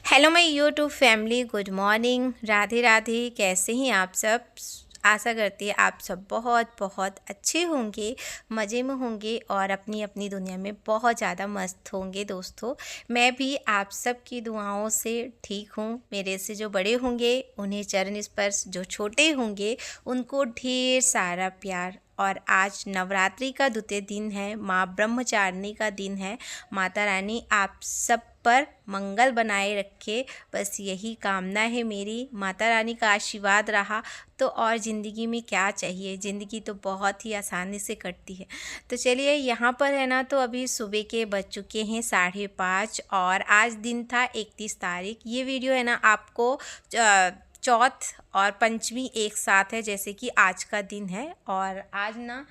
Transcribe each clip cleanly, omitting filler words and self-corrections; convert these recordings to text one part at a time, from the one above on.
Hello my YouTube family, good morning, Radhe Radhe. कैसे हैं आप सब? आशा करती है आप सब बहुत बहुत अच्छे होंगे, मज़े में होंगे और अपनी अपनी दुनिया में बहुत ज़्यादा मस्त होंगे। दोस्तों, मैं भी आप सब की दुआओं से ठीक हूँ। मेरे से जो बड़े होंगे उन्हें चरण स्पर्श, जो छोटे होंगे उनको ढेर सारा प्यार। और आज नवरात्रि का द्वितीय दिन है, माँ ब्रह्मचारिणी का दिन है। माता रानी आप सब पर मंगल बनाए रखे, बस यही कामना है मेरी। माता रानी का आशीर्वाद रहा तो और ज़िंदगी में क्या चाहिए, ज़िंदगी तो बहुत ही आसानी से कटती है। तो चलिए, यहाँ पर है ना, तो अभी सुबह के बज चुके हैं 5:30 और आज दिन था 31 तारीख। ये वीडियो है ना आपको चौथ और पंचमी एक साथ है, जैसे कि आज का दिन है और आज ना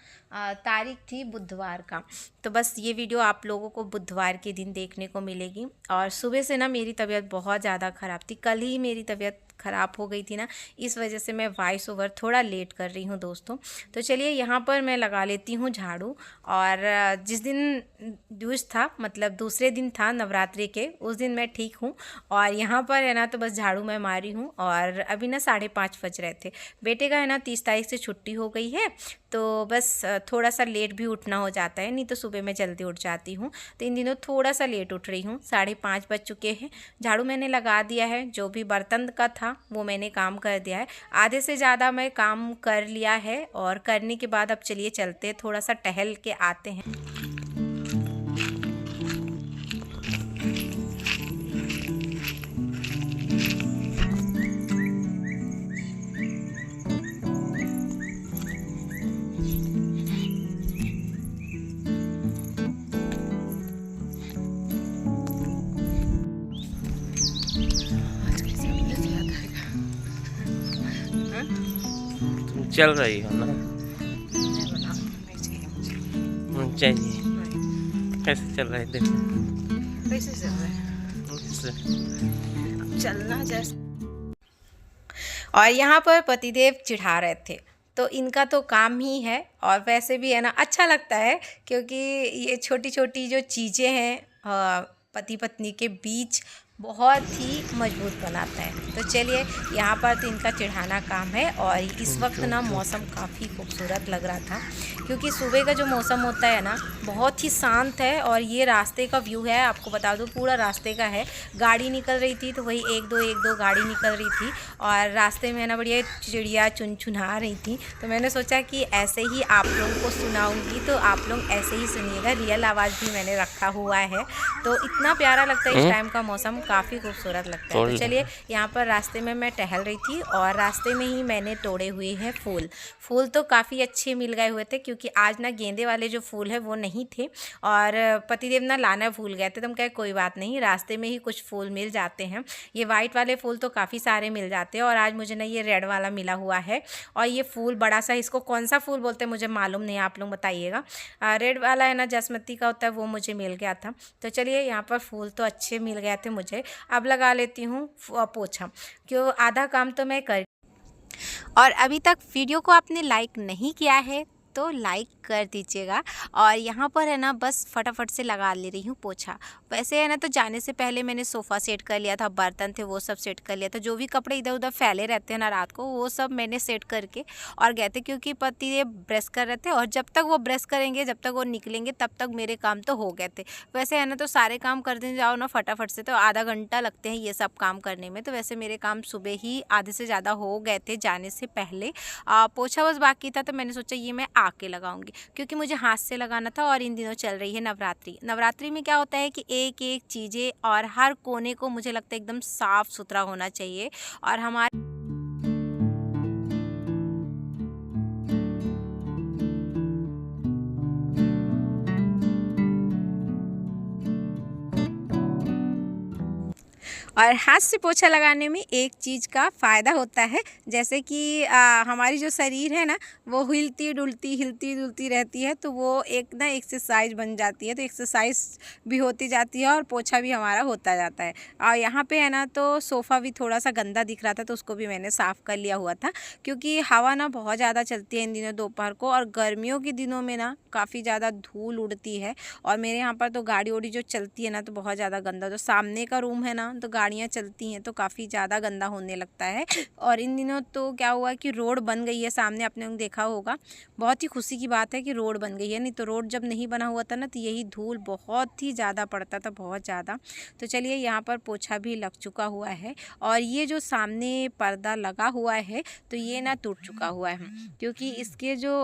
तारीख थी बुधवार का। तो बस ये वीडियो आप लोगों को बुधवार के दिन देखने को मिलेगी। और सुबह से ना मेरी तबीयत बहुत ज़्यादा ख़राब थी, कल ही मेरी तबीयत ख़राब हो गई थी ना, इस वजह से मैं वॉइस ओवर थोड़ा लेट कर रही हूँ दोस्तों। तो चलिए, यहाँ पर मैं लगा लेती हूँ झाड़ू। और जिस दिन दूज था, मतलब दूसरे दिन था नवरात्रि के, उस दिन मैं ठीक हूँ। और यहाँ पर है ना, तो बस झाड़ू मैं मारी हूँ। और अभी ना 5:30 बज रहे थे। बेटे का है ना 30 तारीख से छुट्टी हो गई है, तो बस थोड़ा सा लेट भी उठना हो जाता है, नहीं तो सुबह मैं जल्दी उठ जाती हूँ। तो इन दिनों थोड़ा सा लेट उठ रही हूँ। 5:30 बज चुके हैं। झाड़ू मैंने लगा दिया है, जो भी बर्तन का था वो मैंने काम कर दिया है। आधे से ज़्यादा मैं काम कर लिया है। और करने के बाद अब चलिए चलते, थोड़ा सा टहल के आते हैं। तुम चल रही हो ना? चाहिए। कैसे चल रहे थे? कैसे चल रहा है? चलना जैसे। और यहाँ पर पतिदेव चिढ़ा रहे थे, तो इनका तो काम ही है। और वैसे भी है ना, अच्छा लगता है, क्योंकि ये छोटी छोटी जो चीज़ें हैं पति पत्नी के बीच बहुत ही मजबूत बनाता है। तो चलिए, यहाँ पर तो इनका चिढ़ाना काम है। और इस वक्त ना मौसम काफ़ी खूबसूरत लग रहा था, क्योंकि सुबह का जो मौसम होता है ना बहुत ही शांत है। और ये रास्ते का व्यू है, आपको बता दूँ, पूरा रास्ते का है। गाड़ी निकल रही थी तो वही एक दो गाड़ी निकल रही थी। और रास्ते में ना बढ़िया चिड़िया चुनचुना रही थी। तो मैंने सोचा कि ऐसे ही आप लोगों को सुनाऊंगी, तो आप लोग ऐसे ही सुनिएगा। रियल आवाज़ भी मैंने रखा हुआ है, तो इतना प्यारा लगता है। इस टाइम का मौसम काफ़ी खूबसूरत लगता है। तो चलिए, यहाँ पर रास्ते में मैं टहल रही थी और रास्ते में ही मैंने तोड़े हुए हैं फूल। फूल तो काफ़ी अच्छे मिल गए हुए थे, क्योंकि आज ना गेंदे वाले जो फूल है वो नहीं थे और पतिदेव ना लाना भूल गए थे। तो हम कहे कोई बात नहीं, रास्ते में ही कुछ फूल मिल जाते हैं। ये वाइट वाले फूल तो काफ़ी सारे मिल जाते हैं और आज मुझे ना ये रेड वाला मिला हुआ है। और ये फूल बड़ा सा, इसको कौन सा फूल बोलते हैं मुझे मालूम नहीं, आप लोग बताइएगा। रेड वाला है ना, जसमती का होता है, वो मुझे मिल गया था। तो चलिए, यहाँ पर फूल तो अच्छे मिल गए थे मुझे। अब लगा लेती हूँ पोछा, क्यों आधा काम तो मैं कर। और अभी तक वीडियो को आपने लाइक नहीं किया है तो लाइक कर दीजिएगा। और यहाँ पर है ना, बस फटाफट से लगा ले रही हूँ पोछा। वैसे है ना, तो जाने से पहले मैंने सोफ़ा सेट कर लिया था, बर्तन थे वो सब सेट कर लिया था। जो भी कपड़े इधर उधर फैले रहते हैं ना रात को, वो सब मैंने सेट करके और गए थे, क्योंकि पति ये ब्रश कर रहे थे। और जब तक वो ब्रश करेंगे, जब तक वो निकलेंगे, तब तक मेरे काम तो हो गए थे। वैसे है ना, तो सारे काम करते जाओ ना फटाफट से, तो आधा घंटा लगते हैं ये सब काम करने में। तो वैसे मेरे काम सुबह ही आधे से ज़्यादा हो गए थे जाने से पहले। पोछा बस बाकी था, तो मैंने सोचा ये मैं आके लगाऊंगी, क्योंकि मुझे हाथ से लगाना था। और इन दिनों चल रही है नवरात्रि। नवरात्रि में क्या होता है कि एक एक चीज़ें और हर कोने को मुझे लगता है एकदम साफ़ सुथरा होना चाहिए। और हमारे और हाथ से पोछा लगाने में एक चीज़ का फ़ायदा होता है, जैसे कि हमारी जो शरीर है ना, वो हिलती डुलती रहती है। तो वो एक ना एक्सरसाइज बन जाती है, तो एक्सरसाइज भी होती जाती है और पोछा भी हमारा होता जाता है। और यहाँ पे है ना, तो सोफ़ा भी थोड़ा सा गंदा दिख रहा था, तो उसको भी मैंने साफ़ कर लिया हुआ था, क्योंकि हवा ना बहुत ज़्यादा चलती है इन दिनों दोपहर को। और गर्मियों के दिनों में ना काफ़ी ज़्यादा धूल उड़ती है। और मेरे यहाँ पर तो गाड़ी वाड़ी जो चलती है ना, तो बहुत ज़्यादा गंदा, तो सामने का रूम है ना, तो गाड़ी गाड़ियाँ चलती हैं तो काफ़ी ज़्यादा गंदा होने लगता है। और इन दिनों तो क्या हुआ कि रोड बन गई है, सामने आपने देखा होगा। बहुत ही खुशी की बात है कि रोड बन गई है, नहीं तो रोड जब नहीं बना हुआ था ना तो यही धूल बहुत ही ज़्यादा पड़ता था, बहुत ज़्यादा। तो चलिए यहाँ पर पोछा भी लग चुका हुआ है। और ये जो सामने पर्दा लगा हुआ है तो ये ना टूट चुका हुआ है, क्योंकि इसके जो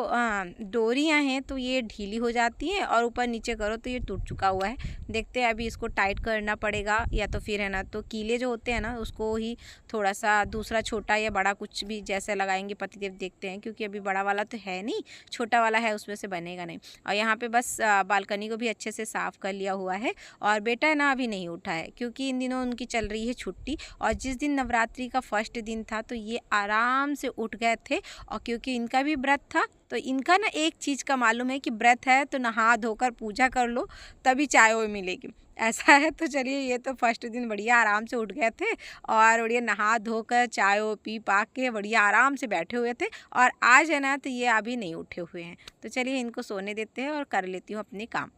डोरियाँ हैं तो ये ढीली हो जाती हैं और ऊपर नीचे करो तो ये टूट चुका हुआ है। देखते हैं अभी इसको टाइट करना पड़ेगा, या तो फिर है ना तो कीले जो होते हैं ना उसको ही थोड़ा सा दूसरा छोटा या बड़ा कुछ भी जैसे लगाएंगे पतिदेव, देखते हैं, क्योंकि अभी बड़ा वाला तो है नहीं, छोटा वाला है, उसमें से बनेगा नहीं। और यहाँ पे बस बालकनी को भी अच्छे से साफ़ कर लिया हुआ है। और बेटा है ना अभी नहीं उठा है, क्योंकि इन दिनों उनकी चल रही है छुट्टी। और जिस दिन नवरात्रि का फर्स्ट दिन था तो ये आराम से उठ गए थे, और क्योंकि इनका भी व्रत था तो इनका ना एक चीज़ का मालूम है कि व्रत है तो नहा धोकर पूजा कर लो तभी चाय वो मिलेगी, ऐसा है। तो चलिए ये तो फर्स्ट दिन बढ़िया आराम से उठ गए थे और बढ़िया नहा धोकर चाय वो पी पा के बढ़िया आराम से बैठे हुए थे। और आज है ना तो ये अभी नहीं उठे हुए हैं, तो चलिए इनको सोने देते हैं और कर लेती हूँ अपने काम।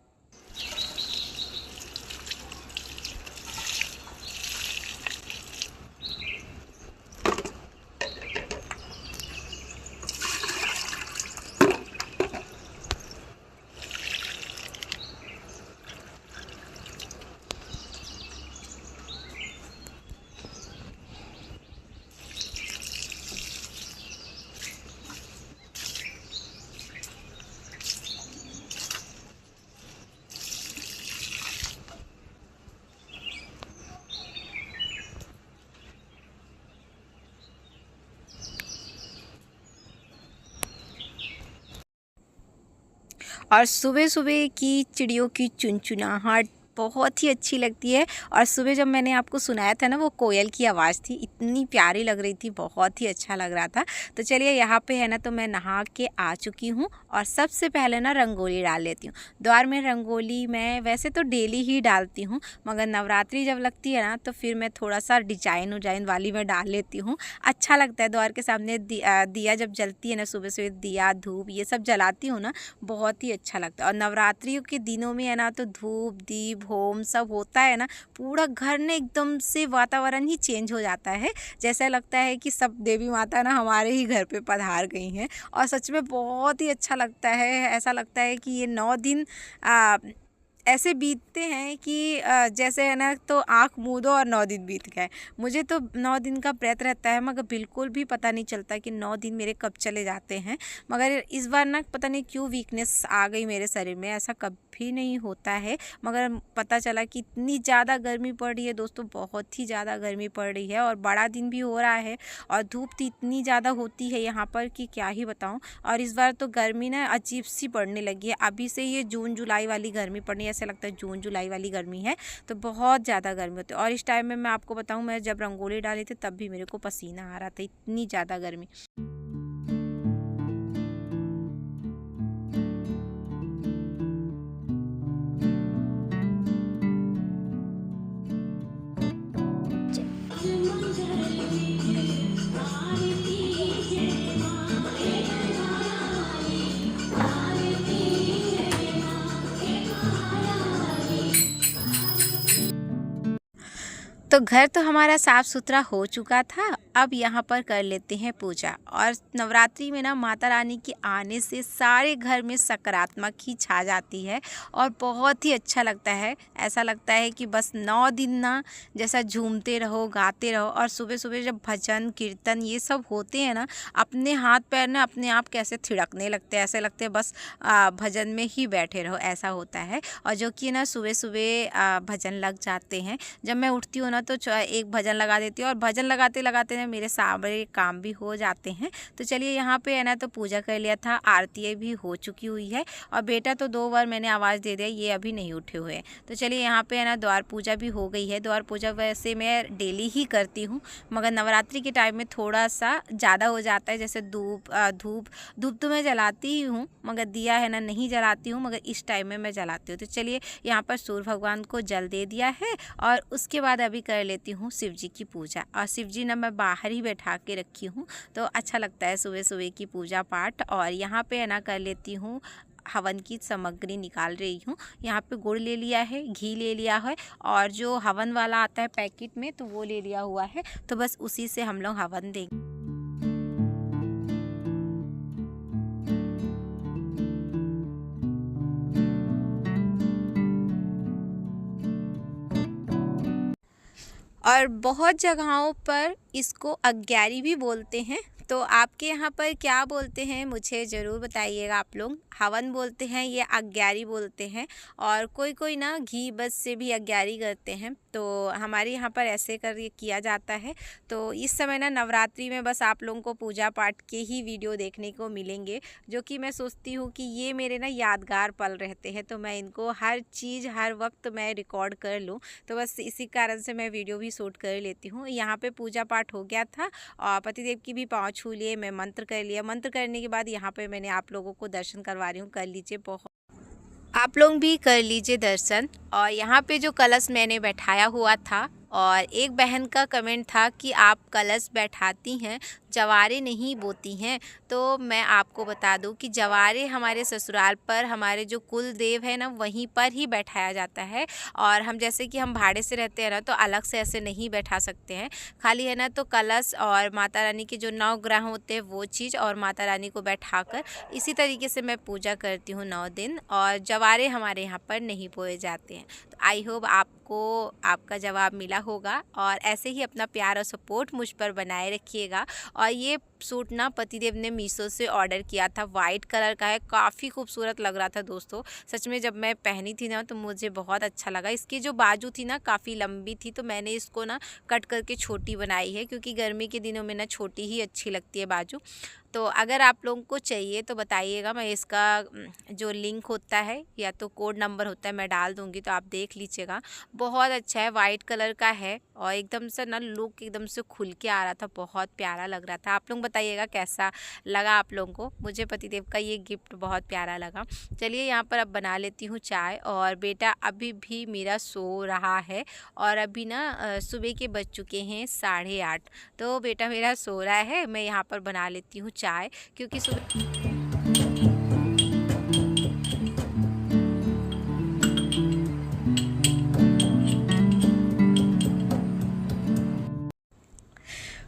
और सुबह सुबह की चिड़ियों की चुनचुनाहट बहुत ही अच्छी लगती है। और सुबह जब मैंने आपको सुनाया था ना वो कोयल की आवाज़ थी, इतनी प्यारी लग रही थी, बहुत ही अच्छा लग रहा था। तो चलिए यहाँ पे है ना तो मैं नहा के आ चुकी हूँ और सबसे पहले ना रंगोली डाल लेती हूँ। द्वार में रंगोली मैं वैसे तो डेली ही डालती हूँ, मगर नवरात्रि जब लगती है ना तो फिर मैं थोड़ा सा डिजाइन वाली मैं डाल लेती हूँ। अच्छा लगता है, द्वार के सामने दिया जब जलती है ना, सुबह सुबह दिया धूप ये सब जलाती हूँ ना, बहुत ही अच्छा लगता है। और नवरात्रियों के दिनों में है ना तो धूप दीप होम सब होता है ना, पूरा घर ने एकदम से वातावरण ही चेंज हो जाता है, जैसा लगता है कि सब देवी माता ना हमारे ही घर पे पधार गई हैं। और सच में बहुत ही अच्छा लगता है, ऐसा लगता है कि ये 9 दिन ऐसे बीतते हैं कि जैसे है ना तो आँख मूंदो और 9 दिन बीत गए। मुझे तो 9 दिन का व्रत रहता है, मगर बिल्कुल भी पता नहीं चलता कि 9 दिन मेरे कब चले जाते हैं। मगर इस बार ना पता नहीं क्यों वीकनेस आ गई मेरे शरीर में, ऐसा कभी नहीं होता है। मगर पता चला कि इतनी ज़्यादा गर्मी पड़ रही है दोस्तों, बहुत ही ज़्यादा गर्मी पड़ रही है, और बड़ा दिन भी हो रहा है और धूप तो इतनी ज़्यादा होती है यहाँ पर कि क्या ही बताऊँ। और इस बार तो गर्मी ना अजीब सी पड़ने लगी है, अभी से ये जून जुलाई वाली गर्मी पड़नी है, ऐसा लगता है जून जुलाई वाली गर्मी है, तो बहुत ज़्यादा गर्मी होती है। और इस टाइम में मैं आपको बताऊं, मैं जब रंगोली डाली थी तब भी मेरे को पसीना आ रहा था, इतनी ज़्यादा गर्मी। तो घर तो हमारा साफ़ सुथरा हो चुका था, अब यहाँ पर कर लेते हैं पूजा। और नवरात्रि में ना माता रानी के आने से सारे घर में सकारात्मक ही छा जाती है और बहुत ही अच्छा लगता है। ऐसा लगता है कि बस 9 दिन ना जैसा झूमते रहो गाते रहो। और सुबह सुबह जब भजन कीर्तन ये सब होते हैं ना, अपने हाथ पैर ना अपने आप कैसे थिड़कने लगते हैं, ऐसे लगते हैं बस भजन में ही बैठे रहो, ऐसा होता है। और जो कि ना सुबह सुबह भजन लग जाते हैं, जब मैं उठती हूँ ना तो एक भजन लगा देती हूँ और भजन लगाते लगाते ना मेरे सारे काम भी हो जाते हैं। तो चलिए यहाँ पे है ना तो पूजा कर लिया था, आरती भी हो चुकी हुई है। और बेटा तो 2 बार मैंने आवाज़ दे दिया, ये अभी नहीं उठे हुए हैं। तो चलिए यहाँ पे है ना द्वार पूजा भी हो गई है। द्वार पूजा वैसे मैं डेली ही करती हूँ, मगर नवरात्रि के टाइम में थोड़ा सा ज़्यादा हो जाता है। जैसे धूप तो मैं जलाती ही हूँ, मगर दिया है ना नहीं जलाती हूँ, मगर इस टाइम में मैं जलाती हूँ। तो चलिए यहाँ पर सूर्य भगवान को जल दे दिया है और उसके बाद अभी कर लेती हूँ शिव जी की पूजा। और शिव जी ना मैं बाहर ही बैठा के रखी हूँ, तो अच्छा लगता है सुबह सुबह की पूजा पाठ। और यहाँ पे है ना कर लेती हूँ हवन की सामग्री निकाल रही हूँ। यहाँ पे गुड़ ले लिया है, घी ले लिया है और जो हवन वाला आता है पैकेट में तो वो ले लिया हुआ है। तो बस उसी से हम लोग हवन देंगे। और बहुत जगहों पर इसको अग्यारी भी बोलते हैं। तो आपके यहाँ पर क्या बोलते हैं मुझे ज़रूर बताइएगा आप लोग। हवन बोलते हैं, ये अग्यारी बोलते हैं, और कोई कोई ना घी बस से भी अग्यारी करते हैं। तो हमारे यहाँ पर ऐसे कर किया जाता है। तो इस समय ना नवरात्रि में बस आप लोगों को पूजा पाठ के ही वीडियो देखने को मिलेंगे, जो कि मैं सोचती हूँ कि ये मेरे ना यादगार पल रहते हैं। तो मैं इनको हर चीज़ हर वक्त मैं रिकॉर्ड कर लूँ, तो बस इसी कारण से मैं वीडियो भी शूट कर लेती हूँ। यहाँ पे पूजा पाठ हो गया था और पतिदेव की भी पाँव छू लिए, मैं मंत्र कर लिया। मंत्र करने के बाद यहाँ पे मैंने आप लोगों को दर्शन करवा रही हूँ, कर लीजिए। बहुत आप लोग भी कर लीजिए दर्शन। और यहाँ पे जो कलश मैंने बैठाया हुआ था, और एक बहन का कमेंट था कि आप कलश बैठाती हैं, जवारे नहीं बोती हैं। तो मैं आपको बता दूं कि जवारे हमारे ससुराल पर हमारे जो कुल देव है ना वहीं पर ही बैठाया जाता है। और हम जैसे कि हम भाड़े से रहते हैं ना, तो अलग से ऐसे नहीं बैठा सकते हैं। खाली है ना तो कलश और माता रानी के जो 9 ग्रह होते हैं वो चीज़, और माता रानी को बैठाकर इसी तरीके से मैं पूजा करती हूँ 9 दिन। और जवारे हमारे यहाँ पर नहीं बोए जाते हैं। तो आई होप आपको आपका जवाब मिला होगा, और ऐसे ही अपना प्यार और सपोर्ट मुझ पर बनाए रखिएगा। और ये सूट ना पतिदेव ने मीशो से ऑर्डर किया था, वाइट कलर का है, काफ़ी खूबसूरत लग रहा था दोस्तों। सच में जब मैं पहनी थी ना तो मुझे बहुत अच्छा लगा। इसकी जो बाजू थी ना काफ़ी लंबी थी, तो मैंने इसको ना कट करके छोटी बनाई है, क्योंकि गर्मी के दिनों में ना छोटी ही अच्छी लगती है बाजू। तो अगर आप लोगों को चाहिए तो बताइएगा, मैं इसका जो लिंक होता है या तो कोड नंबर होता है मैं डाल दूँगी, तो आप देख लीजिएगा। बहुत अच्छा है, वाइट कलर का है, और एकदम से ना लुक एकदम से खुल के आ रहा था, बहुत प्यारा लग रहा था। आप लोग बताइएगा कैसा लगा आप लोगों को। मुझे पतिदेव का ये गिफ्ट बहुत प्यारा लगा। चलिए यहाँ पर अब बना लेती हूँ चाय, और बेटा अभी भी मेरा सो रहा है, और अभी ना सुबह के बज चुके हैं 8:30। तो बेटा मेरा सो रहा है, मैं यहाँ पर बना लेती हूँ चाय, क्योंकि सुबह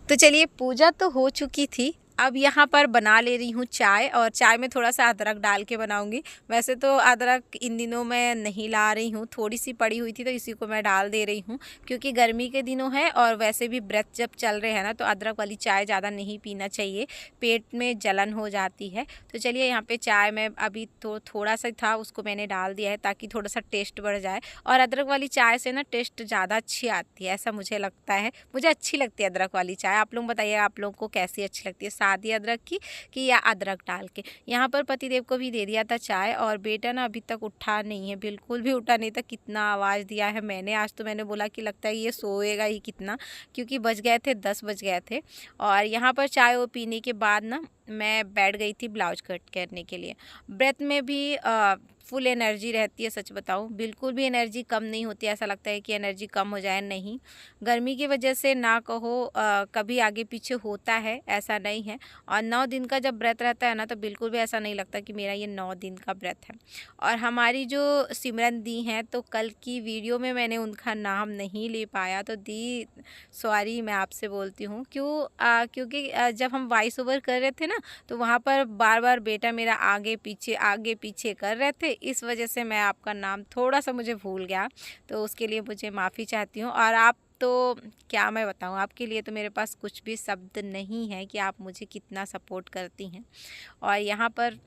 तो चलिए पूजा तो हो चुकी थी, अब यहाँ पर बना ले रही हूँ चाय, और चाय में थोड़ा सा अदरक डाल के बनाऊँगी। वैसे तो अदरक इन दिनों मैं नहीं ला रही हूँ, थोड़ी सी पड़ी हुई थी तो इसी को मैं डाल दे रही हूँ, क्योंकि गर्मी के दिनों है, और वैसे भी व्रत जब चल रहे हैं ना तो अदरक वाली चाय ज़्यादा नहीं पीना चाहिए, पेट में जलन हो जाती है। तो चलिए यहाँ पर चाय में अभी तो थोड़ा सा था उसको मैंने डाल दिया है, ताकि थोड़ा सा टेस्ट बढ़ जाए। और अदरक वाली चाय से ना टेस्ट ज़्यादा अच्छी आती है, ऐसा मुझे लगता है। मुझे अच्छी लगती है अदरक वाली चाय। आप लोग बताइए आप लोगों को कैसी अच्छी लगती है, सादी अदरक की कि या अदरक डाल के। यहाँ पर पतिदेव को भी दे दिया था चाय, और बेटा ना अभी तक उठा नहीं है, बिल्कुल भी उठा नहीं था। कितना आवाज़ दिया है मैंने आज, तो मैंने बोला कि लगता है ये सोएगा ही कितना, क्योंकि बज गए थे 10 बज गए थे। और यहाँ पर चाय वो पीने के बाद ना मैं बैठ गई थी ब्लाउज कट करने के लिए। व्रत में भी फुल एनर्जी रहती है, सच बताऊं बिल्कुल भी एनर्जी कम नहीं होती। ऐसा लगता है कि एनर्जी कम हो जाए, नहीं। गर्मी की वजह से ना कहो कभी आगे पीछे होता है, ऐसा नहीं है। और 9 दिन का जब व्रत रहता है ना तो बिल्कुल भी ऐसा नहीं लगता कि मेरा ये 9 दिन का व्रत है। और हमारी जो सिमरन दी हैं, तो कल की वीडियो में मैंने उनका नाम नहीं ले पाया, तो दी सॉरी मैं आपसे बोलती हूँ। क्योंकि जब हम वॉइस ओवर कर रहे थे ना तो वहाँ पर बार बार बेटा मेरा आगे पीछे कर रहे थे, इस वजह से मैं आपका नाम थोड़ा सा मुझे भूल गया, तो उसके लिए मुझे माफ़ी चाहती हूँ। और आप तो क्या मैं बताऊँ, आपके लिए तो मेरे पास कुछ भी शब्द नहीं है कि आप मुझे कितना सपोर्ट करती हैं। और यहाँ पर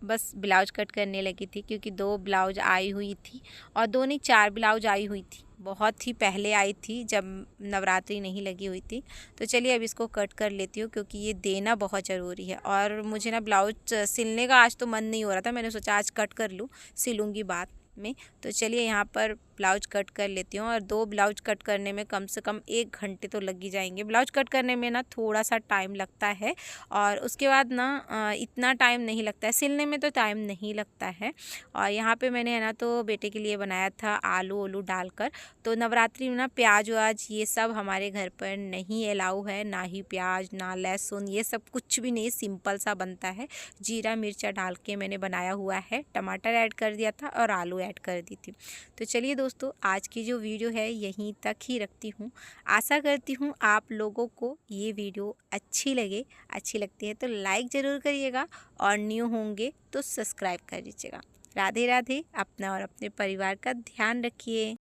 बस ब्लाउज कट करने लगी थी, क्योंकि 2 ब्लाउज आई हुई थी, और 2 नहीं 4 ब्लाउज आई हुई थी। बहुत ही पहले आई थी जब नवरात्रि नहीं लगी हुई थी। तो चलिए अब इसको कट कर लेती हूँ, क्योंकि ये देना बहुत ज़रूरी है। और मुझे ना ब्लाउज सिलने का आज तो मन नहीं हो रहा था, मैंने सोचा आज कट कर लूँ, सिलूँगी बाद में। तो चलिए यहाँ पर ब्लाउज कट कर लेती हूँ, और 2 ब्लाउज कट करने में कम से कम 1 घंटे तो लग ही जाएंगे। ब्लाउज कट करने में ना थोड़ा सा टाइम लगता है, और उसके बाद ना इतना टाइम नहीं लगता है, सिलने में तो टाइम नहीं लगता है। और यहाँ पे मैंने है ना तो बेटे के लिए बनाया था आलू ओलू डालकर। तो नवरात्रि में ना प्याज व्याज ये सब हमारे घर पर नहीं अलाउ है, ना ही प्याज ना लहसुन, ये सब कुछ भी नहीं, सिंपल सा बनता है। जीरा मिर्चा डाल के मैंने बनाया हुआ है, टमाटर ऐड कर दिया था और आलू ऐड कर दी थी। तो चलिए दोस्तों, आज की जो वीडियो है यहीं तक ही रखती हूँ। आशा करती हूँ आप लोगों को ये वीडियो अच्छी लगे। अच्छी लगती है तो लाइक ज़रूर करिएगा, और न्यू होंगे तो सब्सक्राइब कर लीजिएगा। राधे राधे। अपना और अपने परिवार का ध्यान रखिए।